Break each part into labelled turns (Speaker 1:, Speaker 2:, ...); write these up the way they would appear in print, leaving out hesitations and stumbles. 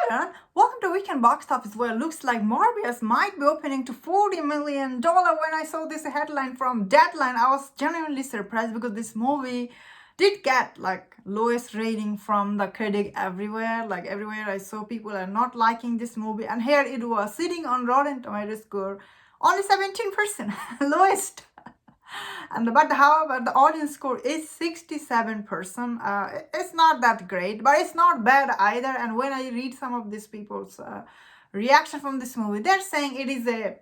Speaker 1: everyone, welcome to Weekend Box Office, where it looks like Morbius might be opening to $40 million. When I saw this headline from Deadline, I was genuinely surprised because this movie did get like lowest rating from the critic everywhere. Like everywhere I saw people are not liking this movie, and here it was sitting on Rotten Tomatoes score only 17%, lowest. However, the audience score is 67%. It's not that great, but it's not bad either. And when I read some of these people's reaction from this movie, they're saying it is a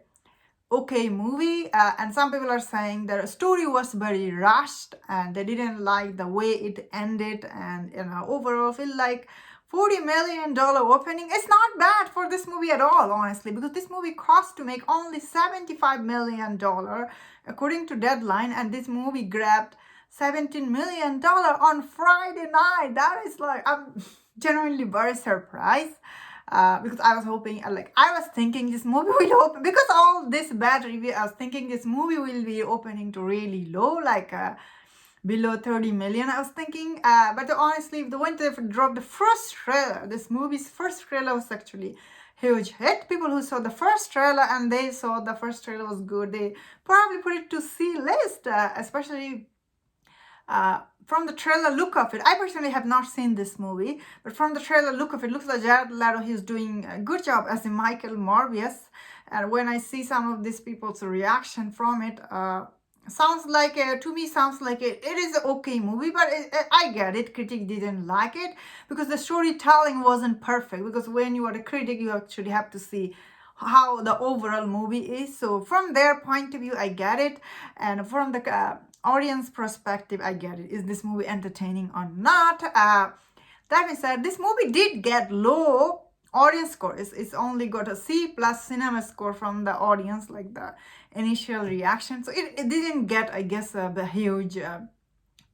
Speaker 1: okay movie, and some people are saying the story was very rushed and they didn't like the way it ended, and overall feel like $40 million opening. It's not bad for this movie at all, honestly, because this movie cost to make only $75 million according to Deadline, and this movie grabbed $17 million on Friday night. That is like, I'm genuinely very surprised. Because I was hoping, I was thinking this movie will open, because all this bad review, I was thinking this movie will be opening to really low, below 30 million, I was thinking. But honestly, when they dropped the first trailer, this movie's first trailer was actually huge hit. People who saw the first trailer and they saw the first trailer was good, they probably put it to C list, especially from the trailer look of it. I personally have not seen this movie, but from the trailer look of it, looks like Jared Leto, he's doing a good job as a Michael Morbius. And when I see some of these people's reaction from it, sounds like to me sounds like it is an okay movie, but I get it, critic didn't like it because the storytelling wasn't perfect. Because when you are a critic, you actually have to see how the overall movie is. So from their point of view, I get it, and from the audience perspective, I get it. Is this movie entertaining or not? That being said, this movie did get low audience score. It's only got a C plus cinema score from the audience, like the initial reaction. So it didn't get, I guess, the huge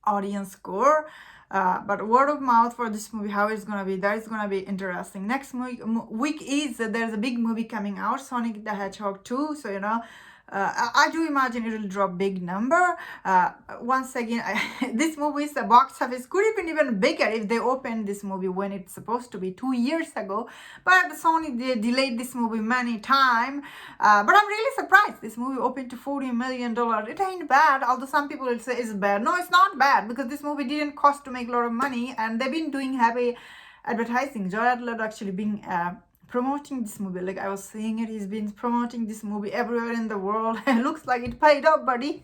Speaker 1: audience score. But word of mouth for this movie, how it's gonna be, that is gonna be interesting. Next week is there's a big movie coming out, Sonic the Hedgehog 2. So I do imagine it will drop big number. Once again, this movie's box office could have been even bigger if they opened this movie when it's supposed to be 2 years ago. But Sony, they delayed this movie many times. But I'm really surprised this movie opened to $40 million. It ain't bad, although some people will say it's bad. No, it's not bad, because this movie didn't cost to make a lot of money, and they've been doing heavy advertising. Jared Leto actually being promoting this movie. Like I was saying it, he's been promoting this movie everywhere in the world. It looks like it paid off, buddy.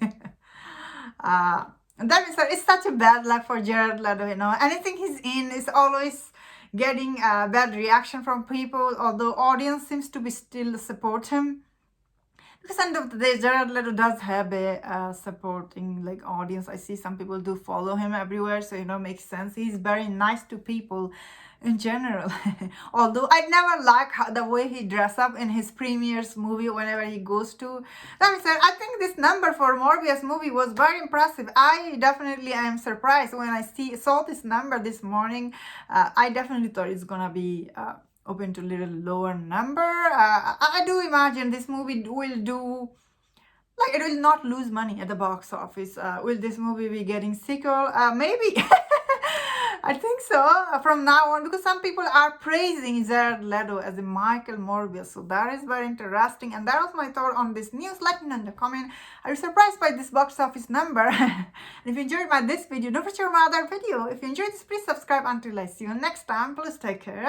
Speaker 1: And that is, it's such a bad luck for Jared Leto, Anything he's in is always getting a bad reaction from people, although audience seems to be still support him. Because end of the day, Jared Leto does have a supporting audience. I see some people do follow him everywhere, so makes sense. He's very nice to people in general. Although I never like the way he dress up in his premieres movie whenever he goes to. That being said, I think this number for Morbius movie was very impressive. I definitely am surprised when I saw this number this morning. I definitely thought it's gonna be open to a little lower number. I do imagine this movie will do, it will not lose money at the box office. Will this movie be getting sequel? Maybe. I think so from now on, because some people are praising Jared Leto as a Michael Morbius. So that is very interesting. And that was my thought on this news. Let me know in the comment. Are you surprised by this box office number? And if you enjoyed this video, don't forget my other video. If you enjoyed this, please subscribe. Until I see you next time, please take care.